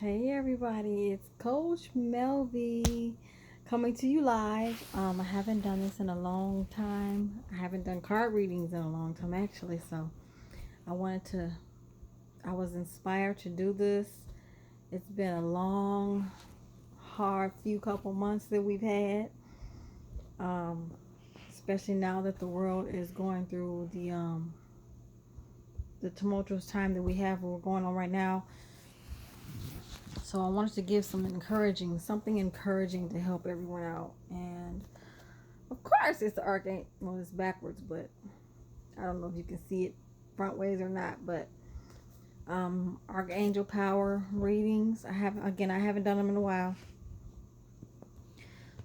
Hey everybody, it's Coach Melvy coming to you live. I haven't done this in a long time. I haven't done card readings in a long time actually, so I wanted to I was inspired to do this. It's been a long, hard few couple months that we've had. Um, Especially now that the world is going through the tumultuous time that we're going on right now. So I wanted to give something encouraging to help everyone out. And of course, it's the Archangel. Well, it's backwards, but I don't know if you can see it front ways or not. But Archangel power readings. I haven't done them in a while.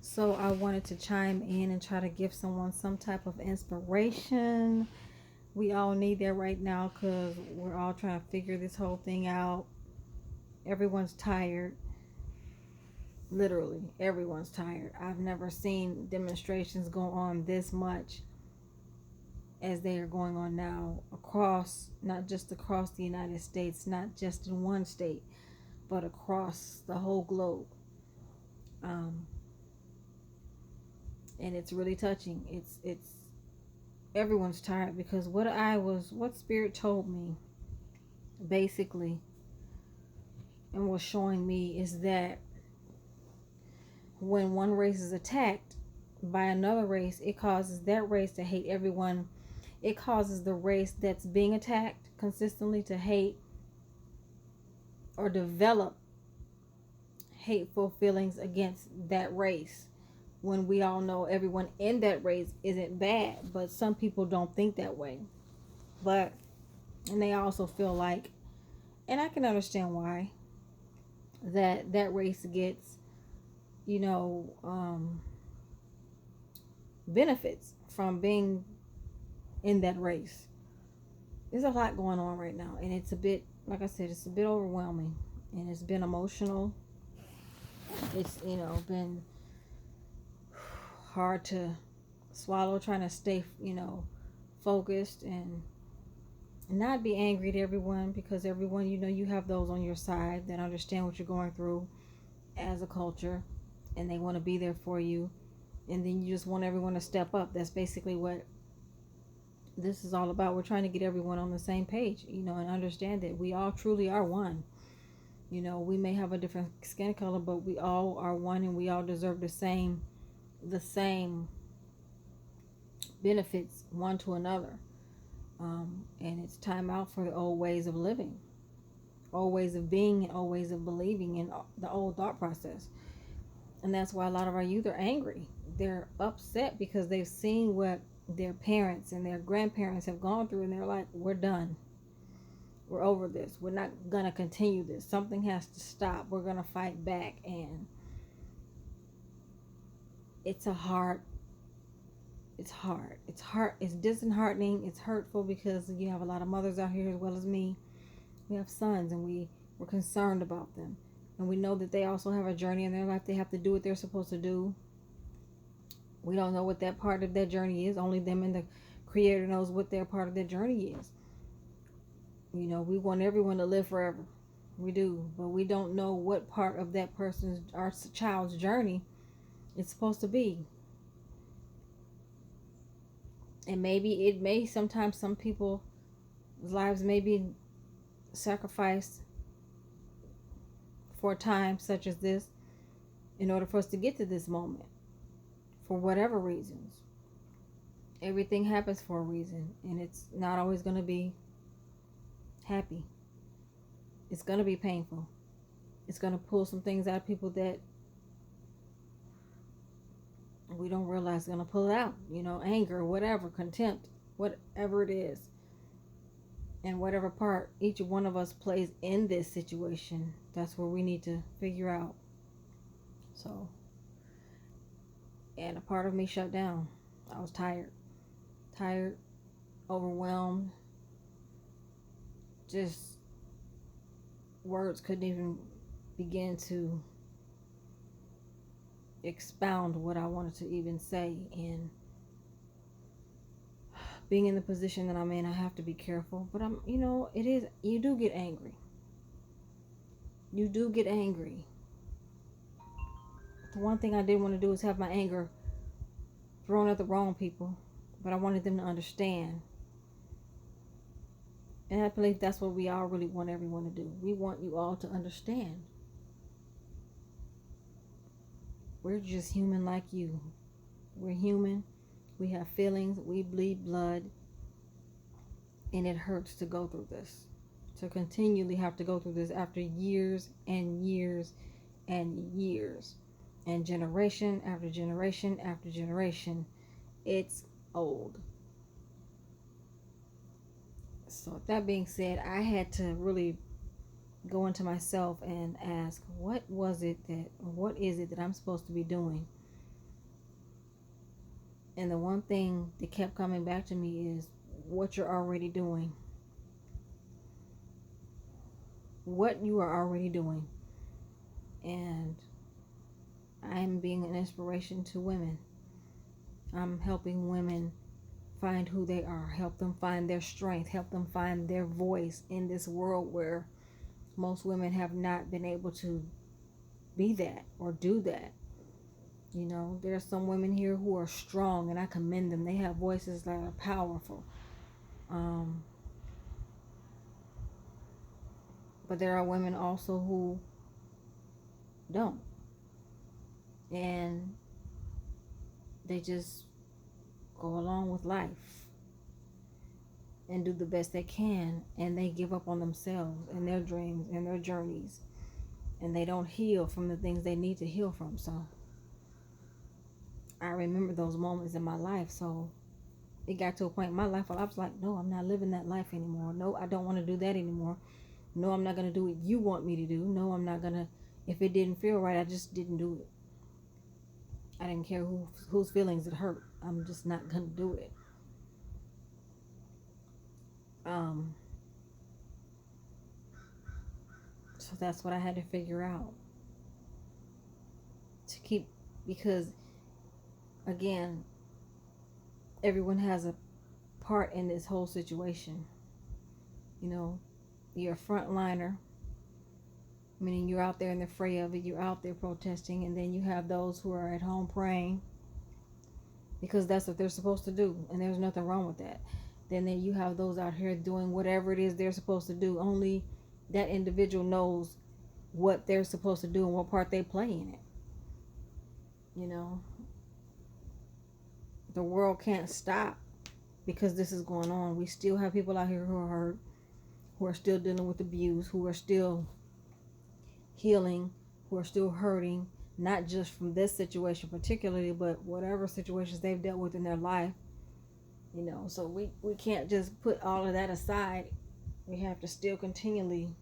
So I wanted to chime in and try to give someone some type of inspiration. We all need that right now because we're all trying to figure this whole thing out. Everyone's tired. Literally, everyone's tired. I've never seen demonstrations go on this much as they are going on now across, not just across the United States, not just in one state, but across the whole globe. Um, and it's really touching. It's everyone's tired because what Spirit told me basically and was showing me is that when one race is attacked by another race, it causes that race to hate everyone. It causes the race that's being attacked consistently to hate or develop hateful feelings against that race, when we all know everyone in that race isn't bad, but some people don't think that way. But and they also feel like, and I can understand why, that race gets, you know, benefits from being in that race. There's a lot going on right now, and it's a bit, like I said, it's a bit overwhelming, and it's been emotional. It's, been hard to swallow, trying to stay, focused and not be angry to everyone, because everyone, you have those on your side that understand what you're going through as a culture, and they want to be there for you, and then you just want everyone to step up. That's basically what this is all about. We're trying to get everyone on the same page, and understand that we all truly are one. We may have a different skin color, but we all are one, and we all deserve the same benefits one to another. And it's time out for the old ways of living, old ways of being, and old ways of believing in the old thought process. And that's why a lot of our youth are angry. They're upset because they've seen what their parents and their grandparents have gone through, and they're like, we're done. We're over this. We're not going to continue this. Something has to stop. We're going to fight back. And it's hard. It's disheartening. It's hurtful because you have a lot of mothers out here as well as me. We have sons, and we're concerned about them. And we know that they also have a journey in their life. They have to do what they're supposed to do. We don't know what that part of their journey is. Only them and the Creator knows what their part of their journey is. We want everyone to live forever. We do. But we don't know what part of that our child's journey it's supposed to be. And maybe sometimes some people's lives may be sacrificed for a time such as this in order for us to get to this moment, for whatever reasons. Everything happens for a reason, and it's not always going to be happy. It's going to be painful. It's going to pull some things out of people that we don't realize going to pull it out. Anger, whatever, contempt, whatever it is. And whatever part each one of us plays in this situation, that's where we need to figure out. So, and a part of me shut down. I was tired, overwhelmed. Just words couldn't even begin to expound what I wanted to even say. And being in the position that I'm in, I have to be careful. But you do get angry. You do get angry. The one thing I didn't want to do is have my anger thrown at the wrong people, but I wanted them to understand. And I believe that's what we all really want everyone to do. We want you all to understand. We're just human like you. We're human. We have feelings. We bleed blood. And it hurts to go through this. To continually have to go through this after years and years and years. And generation after generation after generation. It's old. So with that being said, I had to really go into myself and ask, what is it that I'm supposed to be doing? And the one thing that kept coming back to me is what you're already doing. What you are already doing. And I am being an inspiration to women. I'm helping women find who they are, help them find their strength, help them find their voice in this world where most women have not been able to be that or do that. You know, there are some women here who are strong, and I commend them. They have voices that are powerful. But there are women also who don't. And they just go along with life and do the best they can, and they give up on themselves and their dreams and their journeys, and they don't heal from the things they need to heal from. So I remember those moments in my life. So it got to a point in my life where I was like, no, I'm not living that life anymore. No, I don't want to do that anymore. No, I'm not going to do what you want me to do. No, I'm not going to. If it didn't feel right, I just didn't do it. I didn't care whose feelings it hurt. I'm just not going to do it. So that's what I had to figure out. To keep, because again, everyone has a part in this whole situation. You know, you're a frontliner, meaning you're out there in the fray of it, you're out there protesting, and then you have those who are at home praying because that's what they're supposed to do, and there's nothing wrong with that. Then you have those out here doing whatever it is they're supposed to do. Only that individual knows what they're supposed to do and what part they play in it. You know, the world can't stop because this is going on. We still have people out here who are hurt, who are still dealing with abuse, who are still healing, who are still hurting, not just from this situation particularly, but whatever situations they've dealt with in their life. You know, so we can't just put all of that aside. We have to still continually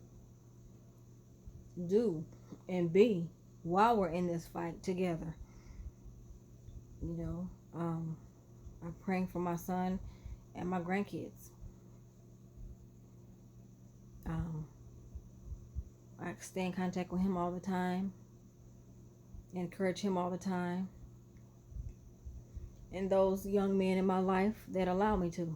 do and be while we're in this fight together. You know, I'm praying for my son and my grandkids. I stay in contact with him all the time, encourage him all the time, and those young men in my life that allow me to,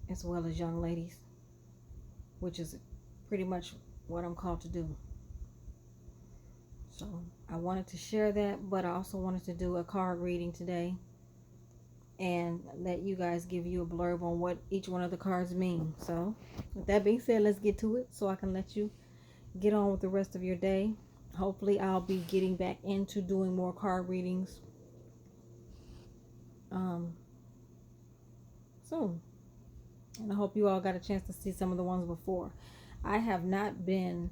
as well as young ladies, which is pretty much what I'm called to do. So I wanted to share that, but I also wanted to do a card reading today and let you guys give you a blurb on what each one of the cards mean. So with that being said, let's get to it so I can let you get on with the rest of your day. Hopefully I'll be getting back into doing more card readings soon. And I hope you all got a chance to see some of the ones before. I have not been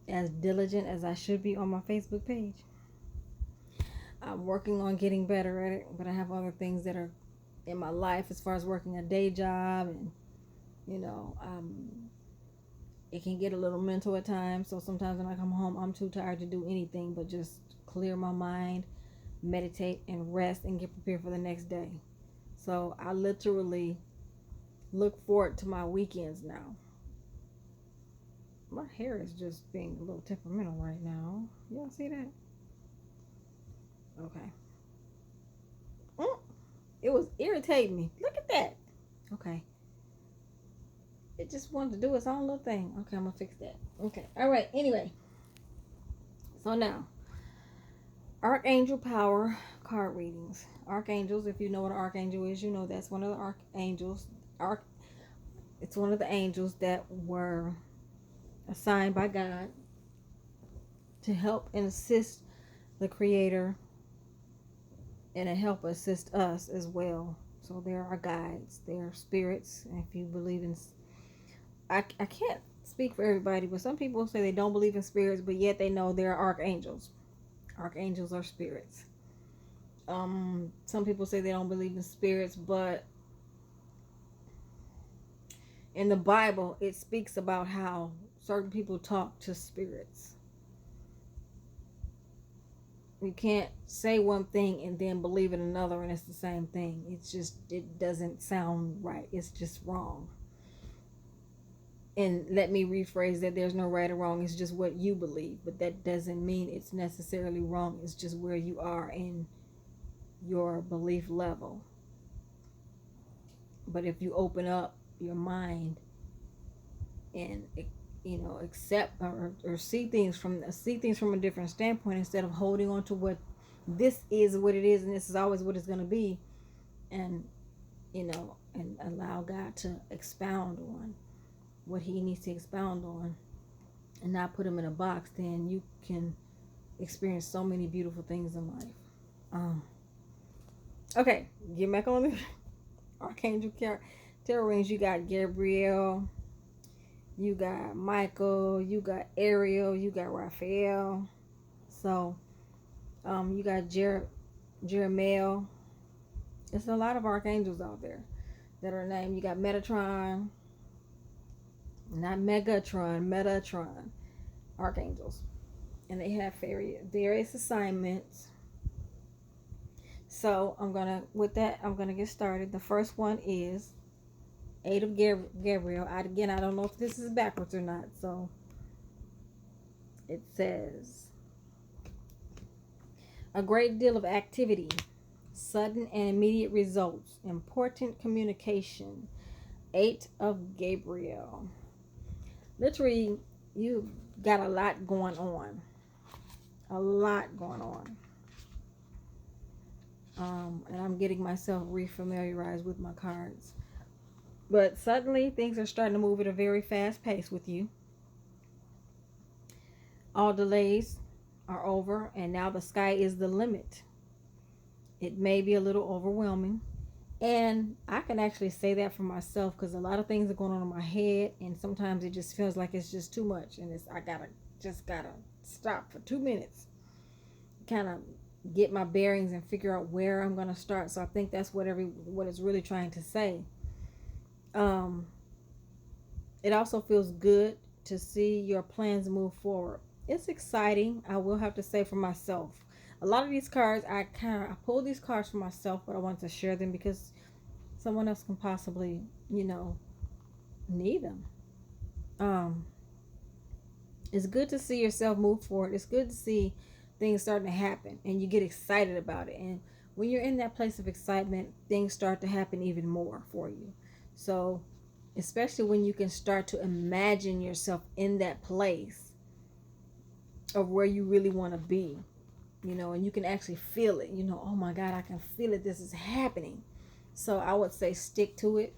as diligent as I should be on my Facebook page. I'm working on getting better at it, but I have other things that are in my life as far as working a day job, and you know, it can get a little mental at times. So sometimes when I come home, I'm too tired to do anything but just clear my mind, meditate, and rest and get prepared for the next day. So I literally look forward to my weekends now. My hair is just being a little temperamental right now. Y'all see that? Okay. It was irritating me. Look at that. Okay. It just wanted to do its own little thing. Okay, I'm gonna fix that. Okay. All right. Anyway, so now Archangel power card readings. Archangels. If you know what an archangel is, you know that's one of the archangels. It's one of the angels that were assigned by God to help and assist the Creator and to help assist us as well. So there are guides, there are spirits. And if you believe in, I can't speak for everybody, but some people say they don't believe in spirits, but yet they know there are archangels. Archangels are spirits. Some people say they don't believe in spirits, but in the Bible, it speaks about how certain people talk to spirits. You can't say one thing and then believe in another and it's the same thing. It doesn't sound right. It's just wrong. And let me rephrase that: there's no right or wrong. It's just what you believe, but that doesn't mean it's necessarily wrong. It's just where you are in your belief level. But if you open up your mind and accept or see things from a different standpoint, instead of holding on to what this is what it is and this is always what it's going to be, and and allow God to expound on what he needs to expound on and not put him in a box, then you can experience so many beautiful things in life. Okay, get back on the Archangel tarot rings. You got Gabriel, you got Michael, you got Ariel, you got Raphael. So you got Jeremiel. There's a lot of archangels out there that are named. You got Metatron, not Megatron, Metatron, archangels. And they have various assignments. So I'm gonna get started. The first one is 8 of Gabriel. Again, I don't know if this is backwards or not. So it says, a great deal of activity, sudden and immediate results, important communication. 8 of Gabriel. Literally, you've got a lot going on. A lot going on. And I'm getting myself refamiliarized with my cards. But suddenly, things are starting to move at a very fast pace with you. All delays are over, and now the sky is the limit. It may be a little overwhelming. And I can actually say that for myself, because a lot of things are going on in my head, and sometimes it just feels like it's just too much, and I gotta stop for 2 minutes, kind of get my bearings and figure out where I'm gonna start. So I think that's what it's really trying to say. It also feels good to see your plans move forward. It's exciting, I will have to say, for myself. A lot of these cards, I pulled these cards for myself, but I want to share them because someone else can possibly, need them. It's good to see yourself move forward. It's good to see things starting to happen and you get excited about it. And when you're in that place of excitement, things start to happen even more for you. So, especially when you can start to imagine yourself in that place of where you really want to be, and you can actually feel it, oh my God, I can feel it. This is happening. So I would say stick to it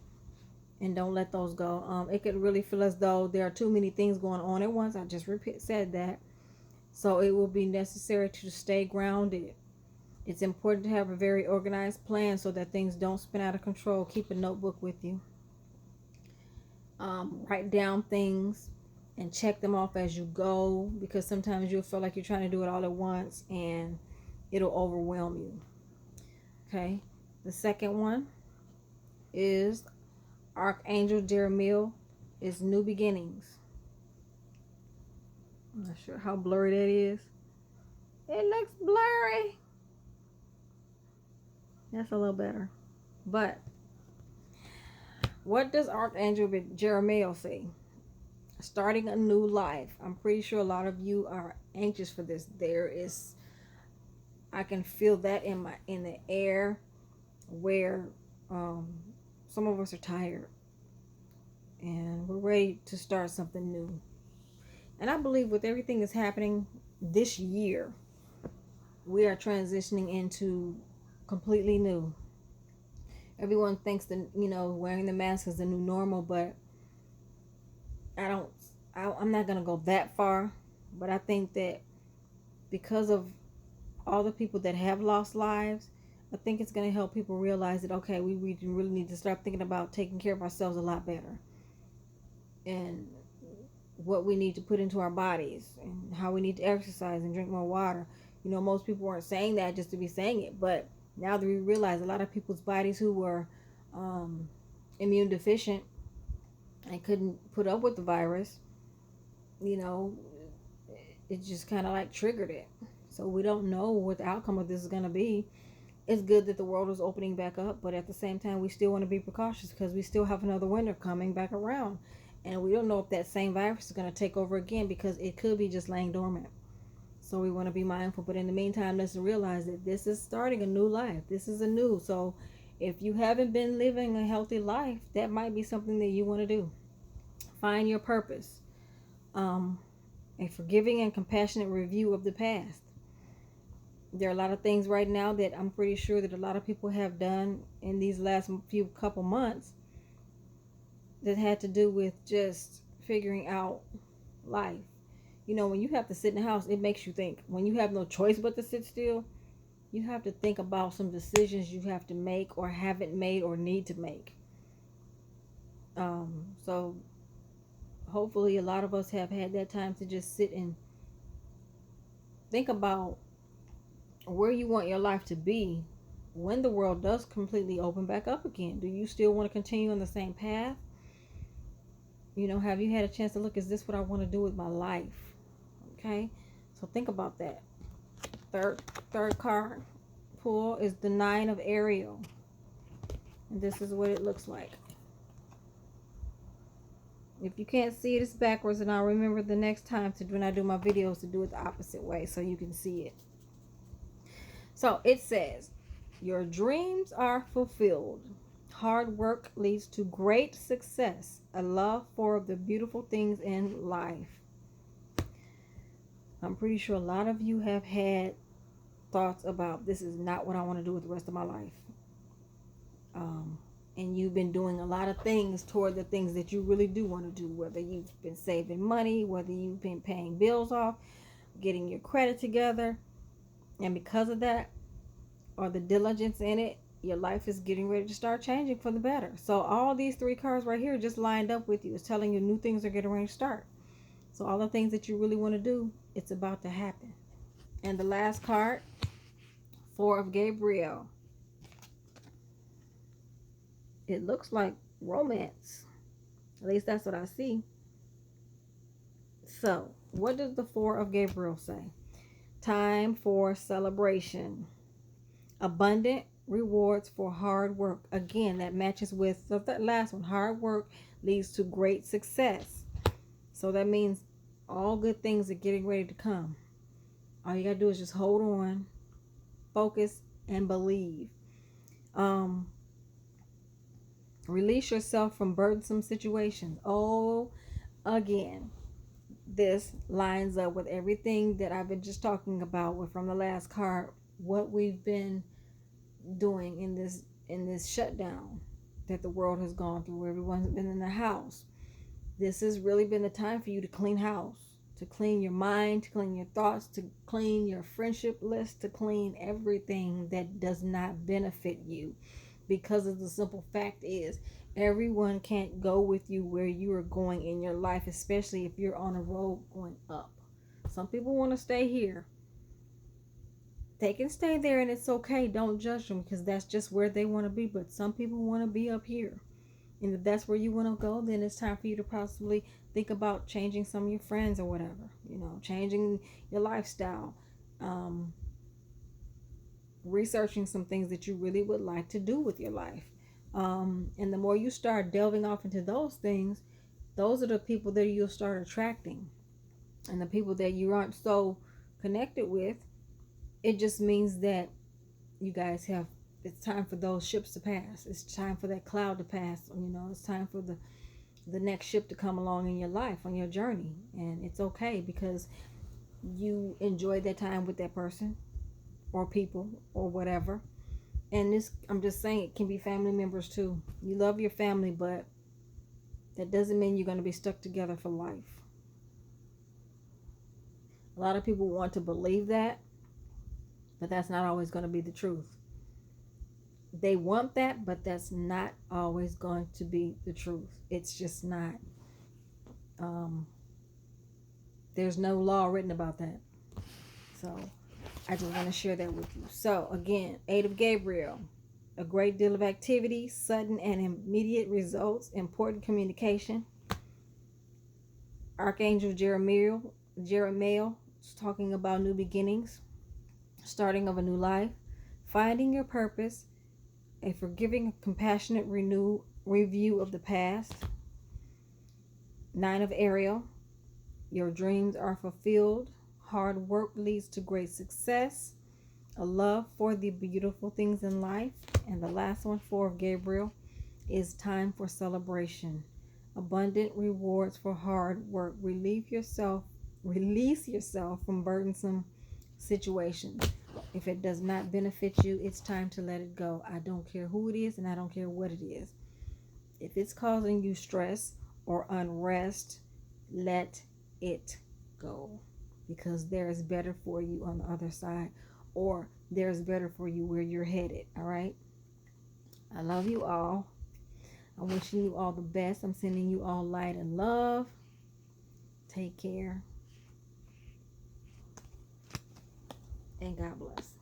and don't let those go. It could really feel as though there are too many things going on at once. I just said that. So it will be necessary to stay grounded. It's important to have a very organized plan so that things don't spin out of control. Keep a notebook with you. Write down things and check them off as you go, because sometimes you'll feel like you're trying to do it all at once and it'll overwhelm you. Okay. The second one is Archangel Jeremiel, is new beginnings. I'm not sure how blurry that is. It looks blurry. That's a little better. But what does Archangel Jeremiel say? Starting a new life. I'm pretty sure a lot of you are anxious for this. I can feel that in the air, where some of us are tired and we're ready to start something new. And I believe with everything that's happening this year, we are transitioning into completely new. Everyone thinks that, wearing the mask is the new normal, but I don't, I'm not going to go that far. But I think that because of all the people that have lost lives, I think it's going to help people realize that, okay, we really need to start thinking about taking care of ourselves a lot better. And what we need to put into our bodies and how we need to exercise and drink more water. Most people weren't saying that just to be saying it, but now that we realize a lot of people's bodies who were immune deficient and couldn't put up with the virus, it just kind of like triggered it. So we don't know what the outcome of this is going to be. It's good that the world is opening back up, but at the same time, we still want to be precautious because we still have another winter coming back around. And we don't know if that same virus is going to take over again because it could be just laying dormant. So we want to be mindful. But in the meantime, let's realize that this is starting a new life. This is a new. So if you haven't been living a healthy life, that might be something that you want to do. Find your purpose. A forgiving and compassionate review of the past. There are a lot of things right now that I'm pretty sure that a lot of people have done in these last few couple months that had to do with just figuring out life. When you have to sit in the house, it makes you think. When you have no choice but to sit still, you have to think about some decisions you have to make or haven't made or need to make. So hopefully a lot of us have had that time to just sit and think about where you want your life to be when the world does completely open back up again. Do you still want to continue on the same path? Have you had a chance to look, is this what I want to do with my life? Okay, so think about that. Third card pull is the Nine of Ariel, and this is what it looks like. If you can't see it, it's backwards, and I'll remember the next time when I do my videos to do it the opposite way so you can see it. So it says, your dreams are fulfilled. Hard work leads to great success. A love for the beautiful things in life. I'm pretty sure a lot of you have had thoughts about, this is not what I want to do with the rest of my life. And you've been doing a lot of things toward the things that you really do want to do, whether you've been saving money, whether you've been paying bills off, getting your credit together. And because of that, or the diligence in it, your life is getting ready to start changing for the better. So all these three cards right here just lined up with you. It's telling you new things are getting ready to start. So all the things that you really want to do, it's about to happen. And the last card, Four of Gabriel. It looks like romance. At least that's what I see. So what does the Four of Gabriel say? Time for celebration. Abundant rewards for hard work. Again, that matches with the last one. Hard work leads to great success. So that means all good things are getting ready to come. All you gotta do is just hold on, focus, and believe. Release yourself from burdensome situations. Oh, again, this lines up with everything that I've been just talking about from the last card. What we've been doing in this shutdown that the world has gone through. Everyone's been in the house. This has really been the time for you to clean house, to clean your mind, to clean your thoughts, to clean your friendship list, to clean everything that does not benefit you. Because of the simple fact is, everyone can't go with you where you are going in your life, especially if you're on a road going up. Some people want to stay here. They can stay there and it's okay. Don't judge them because that's just where they want to be. But some people want to be up here. And if that's where you want to go, then it's time for you to possibly think about changing some of your friends or whatever. Changing your lifestyle. Researching some things that you really would like to do with your life. And the more you start delving off into those things, those are the people that you'll start attracting. And the people that you aren't so connected with, it just means that you guys it's time for those ships to pass. It's time for that cloud to pass. It's time for the next ship to come along in your life on your journey. And it's okay because you enjoy that time with that person or people or whatever. And this, I'm just saying, it can be family members too. You love your family, but that doesn't mean you're going to be stuck together for life. A lot of people want to believe that, but that's not always going to be the truth. They want that, but that's not always going to be the truth. It's just not. There's no law written about that. So I just want to share that with you. So again, 8 of Gabriel, a great deal of activity, sudden and immediate results, important communication. Archangel Jeremiah is talking about new beginnings, starting of a new life, finding your purpose, a forgiving, compassionate review of the past. 9 of Ariel, your dreams are fulfilled. Hard work leads to great success. A love for the beautiful things in life. And the last one, 4 of Gabriel, is time for celebration. Abundant rewards for hard work. Release yourself from burdensome situations. If it does not benefit you, it's time to let it go. I don't care who it is and I don't care what it is. If it's causing you stress or unrest, let it go. Because there is better for you on the other side, or there's better for you where you're headed. All right. I love you all. I'm wishing you all the best. I'm sending you all light and love. Take care. And God bless.